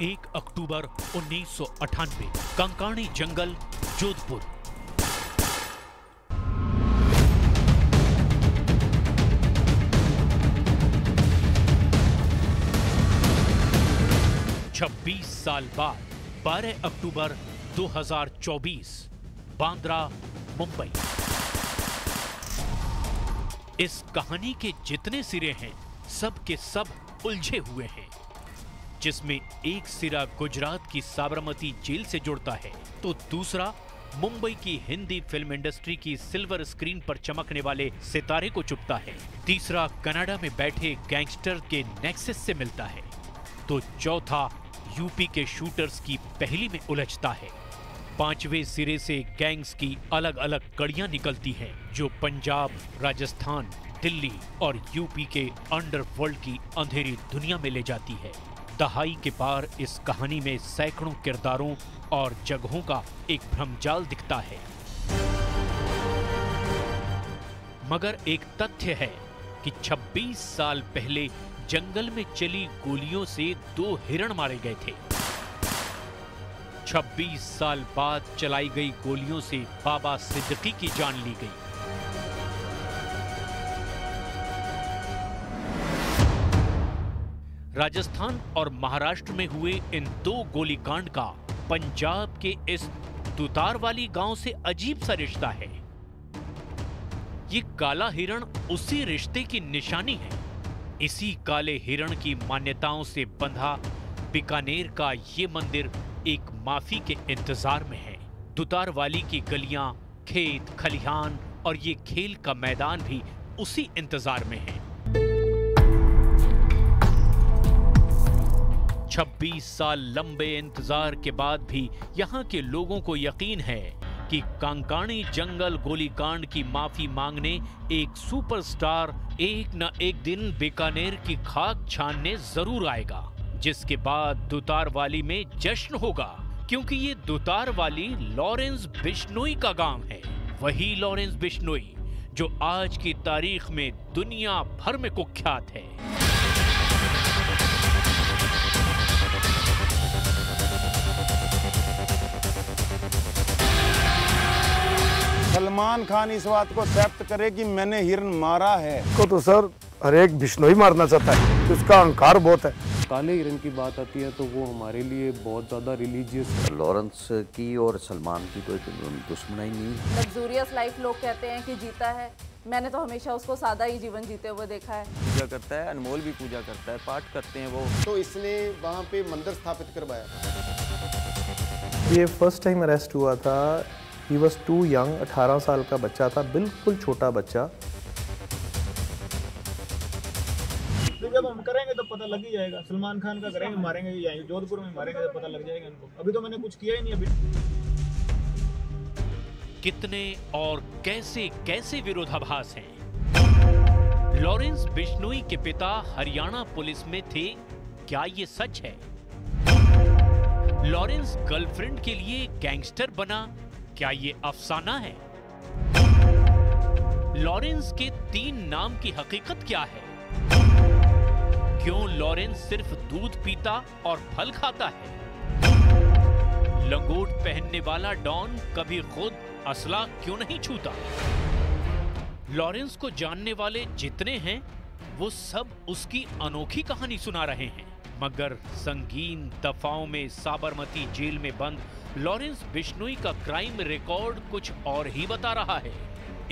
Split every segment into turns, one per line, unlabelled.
1 अक्टूबर 1998, कंकाणी जंगल, जोधपुर। छब्बीस साल बाद 12 अक्टूबर 2024, बांद्रा, मुंबई। इस कहानी के जितने सिरे हैं सब के सब उलझे हुए हैं, जिसमें एक सिरा गुजरात की साबरमती जेल से जुड़ता है तो दूसरा मुंबई की हिंदी फिल्म इंडस्ट्री की सिल्वर स्क्रीन पर चमकने वाले सितारे को चुभता है। तीसरा कनाडा में बैठे गैंगस्टर के नेक्सस से मिलता है तो चौथा यूपी के शूटर्स की पहेली में उलझता है। पांचवें सिरे से गैंग्स की अलग अलग कड़ियां निकलती हैं जो पंजाब, राजस्थान, दिल्ली और यूपी के अंडरवर्ल्ड की अंधेरी दुनिया में ले जाती है। दहाई के पार इस कहानी में सैकड़ों किरदारों और जगहों का एक भ्रमजाल दिखता है, मगर एक तथ्य है कि 26 साल पहले जंगल में चली गोलियों से 2 हिरण मारे गए थे। 26 साल बाद चलाई गई गोलियों से बाबा सिद्दीकी की जान ली गई। राजस्थान और महाराष्ट्र में हुए इन 2 गोलीकांड का पंजाब के इस दुतारवाली गांव से अजीब सा रिश्ता है। ये काला हिरण उसी रिश्ते की निशानी है। इसी काले हिरण की मान्यताओं से बंधा बीकानेर का ये मंदिर एक माफी के इंतजार में है। दुतारवाली की गलियां, खेत, खलिहान और ये खेल का मैदान भी उसी इंतजार में है। 26 साल लंबे इंतजार के बाद भी यहाँ के लोगों को यकीन है कि कंकाणी जंगल गोलीकांड की माफी मांगने एक सुपरस्टार एक न एक दिन बीकानेर की खाक छानने जरूर आएगा, जिसके बाद दुतारवाली में जश्न होगा, क्योंकि ये दुतारवाली लॉरेंस बिश्नोई का गांव है। वही लॉरेंस बिश्नोई जो आज की तारीख में दुनिया भर में कुख्यात है।
सलमान खान इस बात को एक्सेप्ट करे कि मैंने हिरन मारा है
तो सर हर एक बिश्नोई मारना चाहता है, उसका अहंकार बहुत है।
काले हिरन की बात आती है तो वो हमारे लिए बहुत ज़्यादा रिलीजियस है।
लॉरेंस की और सलमान की कोई दुश्मनी नहीं है।
लग्जूरियस लाइफ लोग कहते हैं कि जीता है, मैंने तो हमेशा उसको सादा ही जीवन जीते हुए देखा है।
पूजा करता है, अनमोल भी पूजा करता है, पाठ करते हैं वो।
तो इसने वहाँ पे मंदिर स्थापित करवाया।
ये फर्स्ट टाइम अरेस्ट हुआ था, ही वॉज टू यंग, 18 साल का बच्चा था, बिल्कुल छोटा बच्चा।
जब हम करेंगे तो पता लग ही जाएगा। सलमान खान का करेंगे, मारेंगे जाएंगे, जोधपुर में मारेंगे तो पता लग जाएगा इनको। अभी तो मैंने कुछ किया ही नहीं। अभी
कितने और कैसे कैसे विरोधाभास हैं। लॉरेंस बिश्नोई के पिता हरियाणा पुलिस में थे, क्या ये सच है? लॉरेंस गर्लफ्रेंड के लिए गैंगस्टर बना, क्या ये अफसाना है? लॉरेंस के 3 नाम की हकीकत क्या है? क्यों लॉरेंस सिर्फ दूध पीता और फल खाता है? लंगोट पहनने वाला डॉन कभी खुद असला क्यों नहीं छूता? लॉरेंस को जानने वाले जितने हैं वो सब उसकी अनोखी कहानी सुना रहे हैं, मगर संगीन दफाओं में साबरमती जेल में बंद लॉरेंस बिश्नोई का क्राइम रिकॉर्ड कुछ और ही बता रहा है।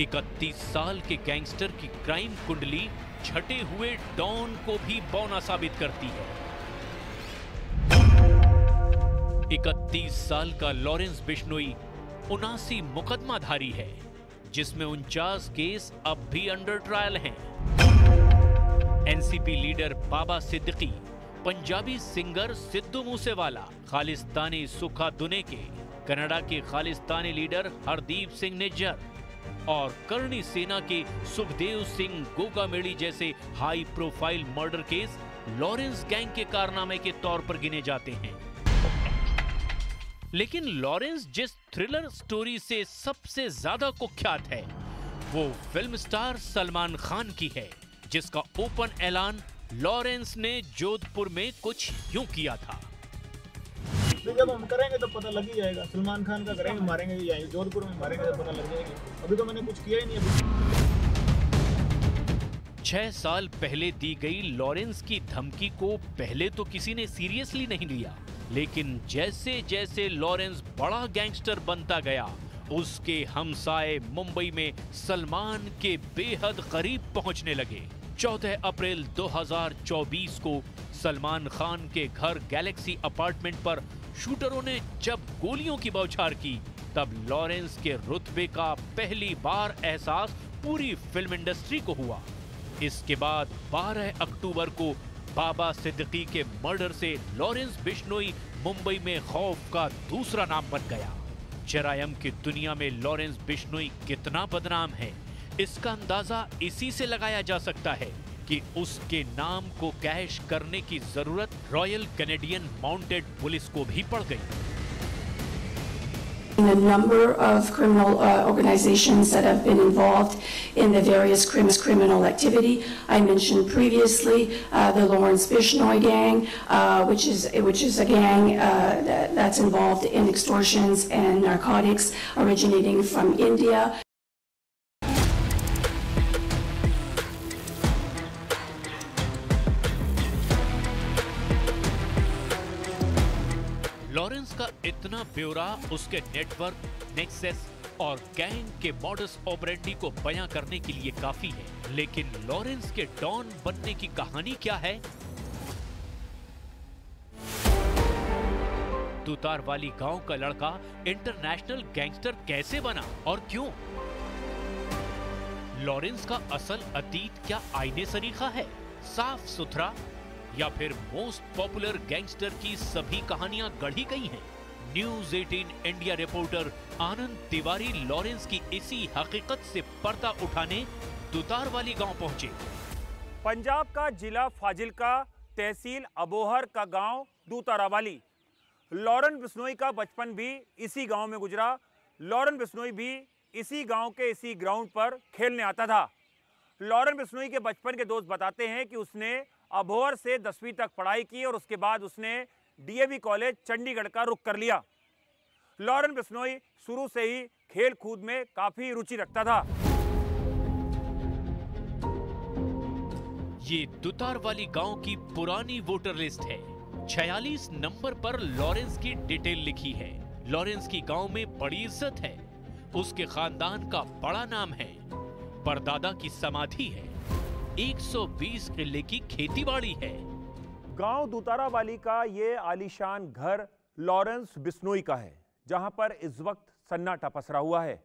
31 साल के गैंगस्टर की क्राइम कुंडली छटे हुए डॉन को भी बौना साबित करती है। 31 साल का लॉरेंस बिश्नोई 79 मुकदमाधारी है, जिसमें 49 केस अब भी अंडर ट्रायल हैं। एनसीपी लीडर बाबा सिद्दीकी, पंजाबी सिंगर सिद्धू मूसेवाला, खालिस्तानी सुखा दुने के, कनाडा के खालिस्तानी लीडर हरदीप सिंह निज्जर और करणी सेना के सुखदेव सिंह गोगामेड़ी जैसे high profile murder case Lawrence gang के कारनामे के तौर पर गिने जाते हैं। लेकिन लॉरेंस जिस थ्रिलर स्टोरी से सबसे ज्यादा कुख्यात है वो फिल्म स्टार सलमान खान की है, जिसका ओपन ऐलान लॉरेंस ने जोधपुर में कुछ यूं किया था।
तो जब हम करेंगे तो पता लग ही जाएगा। सलमान खान का करेंगे, मारेंगे यहीं जोधपुर में मारेंगे तो पता लग जाएगी। अभी तो मैंने कुछ किया ही नहीं। अभी
6 साल पहले दी गई लॉरेंस की धमकी को पहले तो किसी ने सीरियसली नहीं लिया, लेकिन जैसे जैसे लॉरेंस बड़ा गैंगस्टर बनता गया, उसके हमसाए मुंबई में सलमान के बेहद करीब पहुंचने लगे। 14 अप्रैल 2024 को सलमान खान के घर गैलेक्सी अपार्टमेंट पर शूटरों ने जब गोलियों की बौछार की, तब लॉरेंस के रुतबे का पहली बार एहसास पूरी फिल्म इंडस्ट्री को हुआ। इसके बाद 12 अक्टूबर को बाबा सिद्दीकी के मर्डर से लॉरेंस बिश्नोई मुंबई में खौफ का दूसरा नाम बन गया। जरायम की दुनिया में लॉरेंस बिश्नोई कितना बदनाम है, इसका अंदाजा इसी से लगाया जा सकता है कि उसके नाम को कैश करने की जरूरत रॉयल कैनेडियन माउंटेड पुलिस को भी पड़ गई।
A number of criminal organizations that have been involved in the various criminal activity. I mentioned previously the Lawrence Bishnoi gang, which is a gang that's involved in extortions and narcotics originating from India.
Lawrence का इतना ब्यौरा उसके network, nexus और gang के modus operandi को बयां करने के लिए काफी है, लेकिन लॉरेंस के डॉन बनने की कहानी क्या है? तुतारवाली गांव का लड़का इंटरनेशनल गैंगस्टर कैसे बना और क्यों? लॉरेंस का असल अतीत क्या आईने सरीखा है, साफ सुथरा, या फिर मोस्ट पॉपुलर गैंगस्टर की सभी कहानियां गढ़ी गई हैं? न्यूज़ 18 इंडिया रिपोर्टर आनंद तिवारी लॉरेंस की इसी हकीकत से पर्दा उठाने तुतारवाली गांव पहुंचे।
पंजाब का जिला फाजिल्का, तहसील अबोहर का गांव दूतारावाली। लॉरेंस बिश्नोई का बचपन भी इसी गांव में गुजरा। लॉरेंस बिश्नोई भी इसी गांव के इसी ग्राउंड पर खेलने आता था। लॉरेंस बिश्नोई के बचपन के दोस्त बताते हैं कि उसने अबोहर से 10वीं तक पढ़ाई की और उसके बाद उसने डीएवी कॉलेज चंडीगढ़ का रुख कर लिया। लॉरेंस बिश्नोई शुरू से ही खेल कूद में काफी रुचि रखता था।
ये तुतारवाली गांव की पुरानी वोटर लिस्ट है। 46 नंबर पर लॉरेंस की डिटेल लिखी है। लॉरेंस की गांव में बड़ी इज्जत है, उसके खानदान का बड़ा नाम है, परदादा की समाधि है, 120 किले की खेतीबाड़ी है।
गांव दूतारावाली का ये आलीशान घर लॉरेंस बिश्नोई का है, जहां पर इस वक्त सन्नाटा पसरा हुआ है।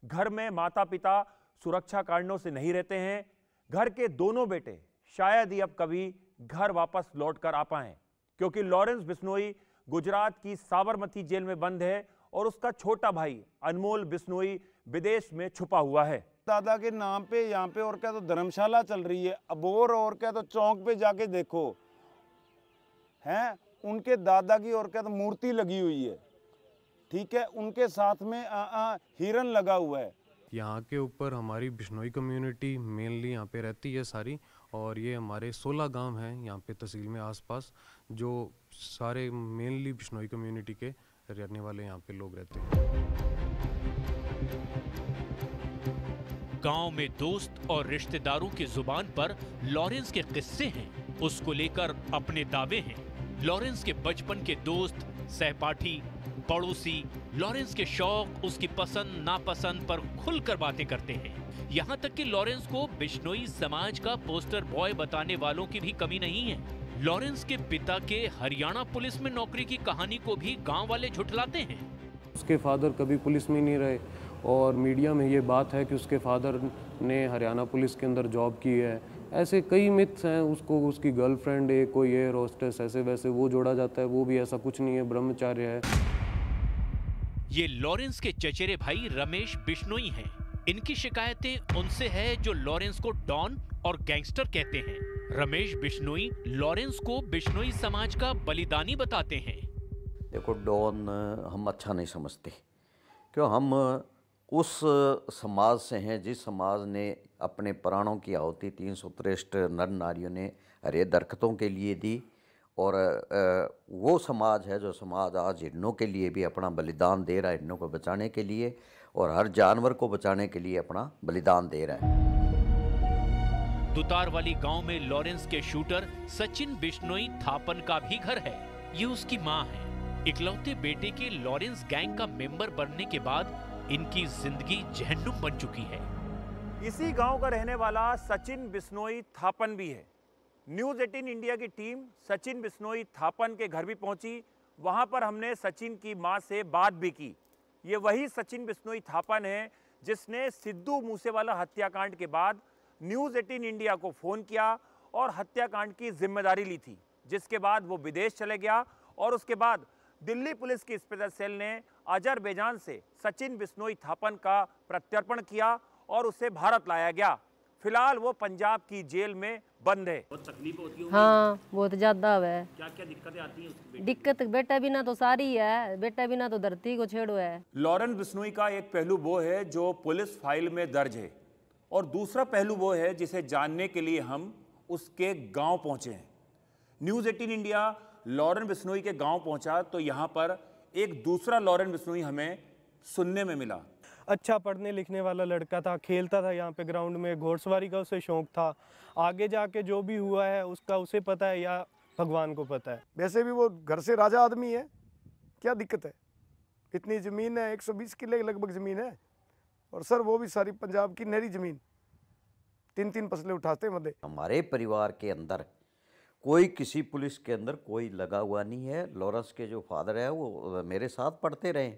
घर में माता पिता सुरक्षा कारणों से नहीं रहते हैं। घर के दोनों बेटे शायद ही अब कभी घर वापस लौटकर आ पाएं, क्योंकि लॉरेंस बिश्नोई गुजरात की साबरमती जेल में बंद है और उसका छोटा भाई अनमोल बिश्नोई विदेश में छुपा हुआ है।
दादा के नाम पे यहाँ पे और क्या तो धर्मशाला चल रही है अबोर, और क्या तो चौक पे जाके देखो हैं उनके दादा की और क्या तो मूर्ति लगी हुई है, ठीक है, उनके साथ में हिरन लगा हुआ है।
यहाँ के ऊपर हमारी बिश्नोई कम्युनिटी मेनली यहाँ पे रहती है सारी, और ये हमारे 16 गांव हैं यहाँ पे तहसील में आसपास, जो सारे मेनली बिश्नोई कम्युनिटी के रहने वाले यहाँ पे लोग रहते हैं।
गांव में दोस्त और रिश्तेदारों की जुबान पर लॉरेंस के किस्से हैं, उसको लेकर अपने दावे हैं। लॉरेंस के बचपन के दोस्त, सहपाठी, पड़ोसी लॉरेंस के शौक, उसकी पसंद नापसंद पर खुलकर बातें करते हैं। यहाँ तक कि लॉरेंस को बिश्नोई समाज का पोस्टर बॉय बताने वालों की भी कमी नहीं है। लॉरेंस के पिता के हरियाणा पुलिस में नौकरी की कहानी को भी गांव वाले झुठलाते हैं।
उसके फादर कभी पुलिस में नहीं रहे और मीडिया में ये बात है कि उसके फादर ने हरियाणा पुलिस के अंदर जॉब की है। ऐसे कई मिथ्स हैं। उसको उसकी गर्लफ्रेंड है, कोई एयर होस्टेस, ऐसे वैसे वो जोड़ा जाता है, वो भी ऐसा कुछ नहीं है, ब्रह्मचार्य है।
ये लॉरेंस के चचेरे भाई रमेश बिश्नोई हैं। इनकी शिकायतें उनसे है जो लॉरेंस को डॉन और गैंगस्टर कहते हैं। रमेश बिश्नोई लॉरेंस को बिश्नोई समाज का बलिदानी बताते हैं।
देखो, डॉन हम अच्छा नहीं समझते, क्यों हम उस समाज से हैं जिस समाज ने अपने प्राणों की आहुति 363 नर नारियों ने हरे दरख्तों के लिए दी, और वो समाज है जो समाज आज हिरणों के लिए भी अपना बलिदान दे रहा है, हिरणों को बचाने के लिए, और हर जानवर को बचाने के लिए अपना बलिदान दे रहा है।
दुतारवाली गांव में लॉरेंस के शूटर सचिन बिश्नोई थापन का भी घर है। ये उसकी मां है। इकलौते बेटे के लॉरेंस गैंग का मेंबर बनने के बाद इनकी जिंदगी जहन्नुम बन चुकी है।
इसी गांव का रहने वाला सचिन बिश्नोई थापन भी है। न्यूज़ 18 इंडिया की टीम सचिन बिश्नोई थापन के घर भी पहुंची। वहां पर हमने सचिन की मां से बात भी की। ये वही सचिन बिश्नोई थापन है जिसने सिद्धू मूसेवाला हत्याकांड के बाद न्यूज़ 18 इंडिया को फ़ोन किया और हत्याकांड की जिम्मेदारी ली थी, जिसके बाद वो विदेश चले गया और उसके बाद दिल्ली पुलिस की स्पेशल सेल ने अजरबैजान से सचिन बिश्नोई थापन का प्रत्यर्पण किया और उसे भारत लाया गया। फिलहाल वो पंजाब की जेल में बंद है।
बहुत तकलीफ होती है।
हाँ, बहुत ज्यादा है।
क्या क्या दिक्कतें आती हैं उसके?
दिक्कत बेटा बिना तो सारी है, बेटा बिना तो धरती को छेड़ो है।
लॉरेंस बिश्नोई का एक पहलू वो है जो पुलिस फाइल में दर्ज है, और दूसरा पहलू वो है जिसे जानने के लिए हम उसके गांव पहुंचे हैं। न्यूज़ 18 इंडिया लॉरेंस बिश्नोई के गांव पहुंचा तो यहां पर एक दूसरा लॉरेंस बिश्नोई हमें सुनने में मिला।
अच्छा पढ़ने लिखने वाला लड़का था, खेलता था यहाँ पे ग्राउंड में, घोड़सवारी का उसे शौक था। आगे जाके जो भी हुआ है उसका उसे पता है या भगवान को पता है।
वैसे भी वो घर से राजा आदमी है, क्या दिक्कत है? इतनी ज़मीन है, 120 किले लगभग ज़मीन है, और सर वो भी सारी पंजाब की नहरी ज़मीन, 3-3 फसलें उठाते मदे।
हमारे परिवार के अंदर कोई किसी पुलिस के अंदर कोई लगा हुआ नहीं है। लॉरेंस के जो फादर है वो मेरे साथ पढ़ते रहे,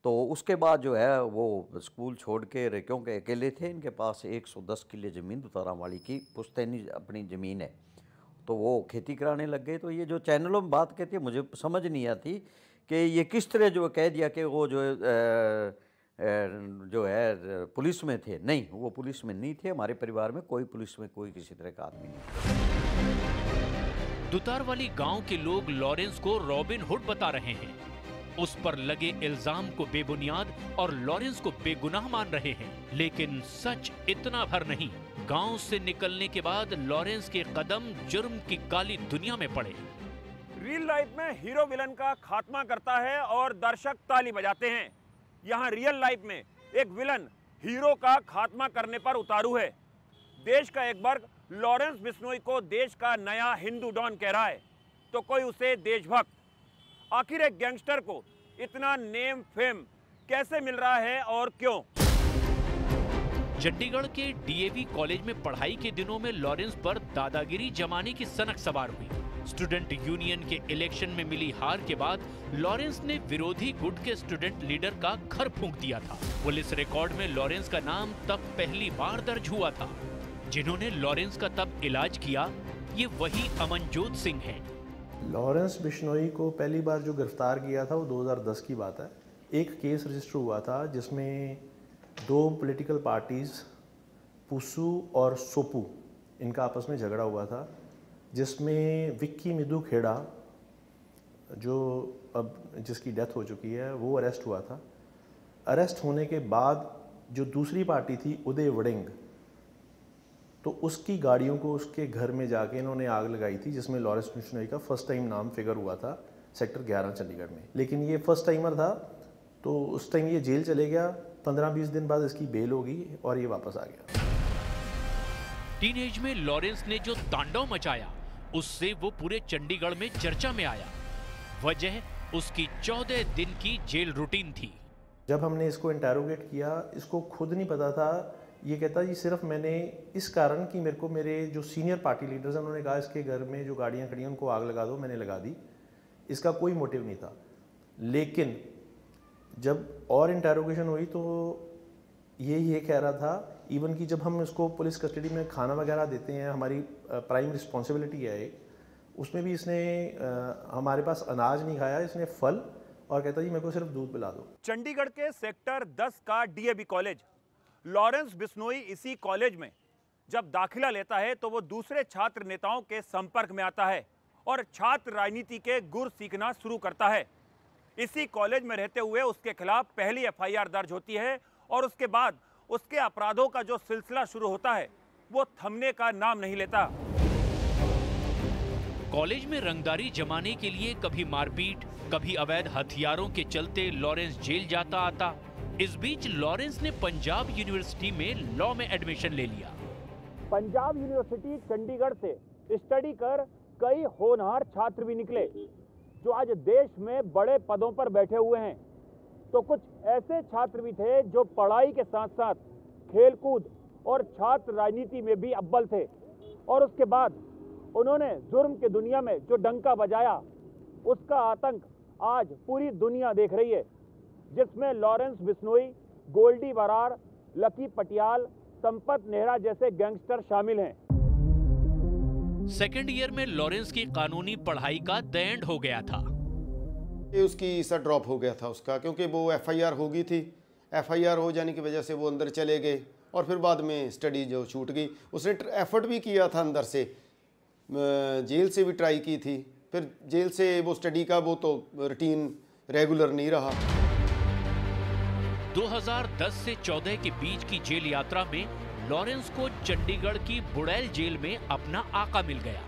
तो उसके बाद जो है वो स्कूल छोड़ के, क्योंकि अकेले थे, इनके पास 110 किले ज़मीन दुतारावाली की पुश्तैनी अपनी ज़मीन है, तो वो खेती कराने लग गए। तो ये जो चैनलों में बात कहती है मुझे समझ नहीं आती कि ये किस तरह जो कह दिया कि वो जो है पुलिस में थे। नहीं, वो पुलिस में नहीं थे। हमारे परिवार में कोई पुलिस में कोई किसी तरह का आदमी नहीं।
दुतारवाली गांव के लोग लॉरेंस को रॉबिन हुड बता रहे हैं। उस पर लगे इल्जाम को बेबुनियाद और लॉरेंस को बेगुनाह मान रहे हैं, लेकिन सच इतना भर नहीं। गांव से निकलने के बाद लॉरेंस के कदम जुर्म की काली दुनिया में पड़े।
रियल लाइफ में हीरो विलन का खात्मा करता है और दर्शक ताली बजाते हैं। यहाँ रियल लाइफ में एक विलन हीरो का खात्मा करने पर उतारू है। देश का एक वर्ग लॉरेंस बिश्नोई को देश का नया हिंदू डॉन कह रहा है, तो कोई उसे देशभक्त। आखिर एक गैंगस्टर को इतना नेम फेम कैसे मिल रहा है और क्यों?
चंडीगढ़ के डीएवी कॉलेज में पढ़ाई के दिनों में लॉरेंस पर दादागिरी जमाने की सनक सवार हुई। स्टूडेंट यूनियन के इलेक्शन में मिली हार के बाद लॉरेंस ने विरोधी गुट के स्टूडेंट लीडर का घर फूंक दिया था। पुलिस रिकॉर्ड में लॉरेंस का नाम तब पहली बार दर्ज हुआ था। जिन्होंने लॉरेंस का तब इलाज किया, ये वही अमनजोत सिंह हैं।
लॉरेंस बिश्नोई को पहली बार जो गिरफ्तार किया था वो 2010 की बात है। एक केस रजिस्टर हुआ था जिसमें 2 पॉलिटिकल पार्टीज़ पुसू और सोपू, इनका आपस में झगड़ा हुआ था, जिसमें विक्की मिदू खेड़ा, जो अब जिसकी डेथ हो चुकी है, वो अरेस्ट हुआ था। अरेस्ट होने के बाद जो दूसरी पार्टी थी उदय वड़िंग, तो उसकी गाड़ियों को उसके घर में जाके इन्होंने आग लगाई थी, जिसमें लॉरेंस बिश्नोई का फर्स्ट टाइम नाम फिगर हुआ था सेक्टर 11 चंडीगढ़ में। लेकिन ये फर्स्ट टाइमर था, तो उस टाइम ये जेल चले गया। 15-20 दिन बाद इसकी बेल होगी और ये वापस आ गया।
टीनेज में लॉरेंस ने जो तांडव मचाया, उससे वो पूरे चंडीगढ़ में चर्चा में आया। वजह उसकी 14 दिन की जेल रूटीन थी।
जब हमने इसको इंटेरोगेट किया, इसको खुद नहीं पता था। ये कहता जी सिर्फ मैंने इस कारण कि मेरे को मेरे जो सीनियर पार्टी लीडर्स हैं उन्होंने कहा इसके घर में जो गाड़ियाँ खड़ी हैं उनको आग लगा दो, मैंने लगा दी। इसका कोई मोटिव नहीं था। लेकिन जब और इंटेरोगेशन हुई तो ये कह रहा था, इवन कि जब हम इसको पुलिस कस्टडी में खाना वगैरह देते हैं, हमारी प्राइम रिस्पॉन्सिबिलिटी है एक, उसमें भी इसने हमारे पास अनाज नहीं खाया, इसने फल, और कहता जी मेरे को सिर्फ दूध पिला दो।
चंडीगढ़ के सेक्टर 10 का डीएवी कॉलेज, लॉरेंस बिश्नोई इसी कॉलेज में जब दाखिला लेता है तो वो दूसरे छात्र नेताओं के संपर्क में आता है और छात्र राजनीति के गुर सीखना शुरू करता है। इसी कॉलेज में रहते हुए उसके खिलाफ पहली एफआईआर दर्ज होती है और उसके बाद उसके अपराधों का जो सिलसिला शुरू होता है वो थमने का नाम नहीं लेता।
कॉलेज में रंगदारी जमाने के लिए कभी मारपीट, कभी अवैध हथियारों के चलते लॉरेंस जेल जाता आता। इस बीच लॉरेंस ने पंजाब यूनिवर्सिटी में लॉ में एडमिशन ले लिया।
पंजाब यूनिवर्सिटी चंडीगढ़ से स्टडी कर कई होनहार छात्र भी निकले जो आज देश में बड़े पदों पर बैठे हुए हैं। तो कुछ ऐसे छात्र भी थे जो पढ़ाई के साथ साथ खेलकूद और छात्र राजनीति में भी अव्वल थे। और उसके बाद उन्होंने जुर्म की दुनिया में जो डंका बजाया, उसका आतंक आज पूरी दुनिया देख रही है, जिसमें लॉरेंस बिश्नोई, गोल्डी बरार, लकी पटियाल, संपत नेहरा जैसे गैंगस्टर शामिल हैं।
सेकेंड ईयर में लॉरेंस की कानूनी पढ़ाई का द एंड हो गया था।
ये उसकी सर ड्रॉप हो गया था उसका, क्योंकि वो एफआईआर हो गई थी। एफआईआर हो जाने की वजह से वो अंदर चले गए और फिर बाद में स्टडी जो छूट गई। उसने एफर्ट भी किया था अंदर से, जेल से भी ट्राई की थी, फिर जेल से वो स्टडी का वो तो रूटीन रेगुलर नहीं रहा।
2010 से 14 के बीच की जेल यात्रा में लॉरेंस को चंडीगढ़ की बुड़ैल जेल में अपना आका मिल गया।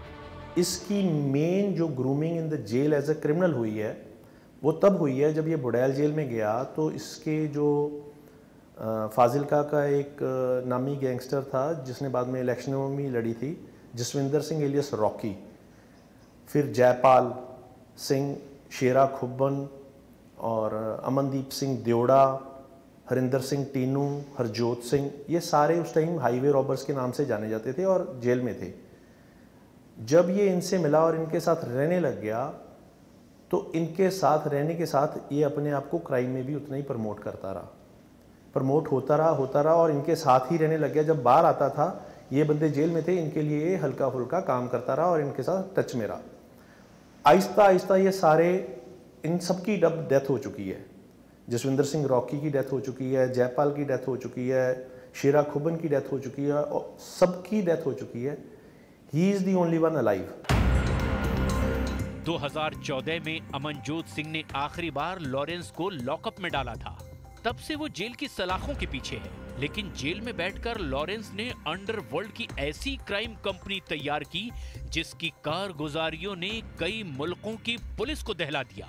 इसकी मेन जो grooming in the jail as a criminal हुई है वो तब हुई है जब ये बुड़ैल जेल में गया। तो इसके जो फाजिलका का एक नामी गैंगस्टर था जिसने बाद में इलेक्शनों में लड़ी थी, जसविंदर सिंह एलियस रॉकी, फिर जयपाल सिंह, शेरा खुब्बन और अमनदीप सिंह देवड़ा, हरिंदर सिंह टीनू, हरजोत सिंह, ये सारे उस टाइम हाईवे रॉबर्स के नाम से जाने जाते थे और जेल में थे। जब ये इनसे मिला और इनके साथ रहने लग गया तो इनके साथ रहने के साथ ये अपने आप को क्राइम में भी उतना ही प्रमोट करता रहा, प्रमोट होता रहा और इनके साथ ही रहने लग गया। जब बाहर आता था, ये बंदे जेल में थे, इनके लिए हल्का फुल्का काम करता रहा और इनके साथ टच में रहा। आहिस्ता आहिस्ता ये सारे, इन सबकी डब डेथ हो चुकी है। जसविंदर सिंह रॉकी की डेथ हो चुकी है, जयपाल की डेथ हो चुकी है, शेरा खुबन की डेथ हो चुकी है और सबकी डेथ हो चुकी है। He is the only one alive.
2014 में अमनजोत सिंह ने आखिरी बार लॉरेंस को लॉकअप में डाला था। तब से वो जेल की सलाखों के पीछे है, लेकिन जेल में बैठकर लॉरेंस ने अंडरवर्ल्ड की ऐसी क्राइम कंपनी तैयार की जिसकी कारगुजारियों ने कई मुल्कों की पुलिस को दहला दिया।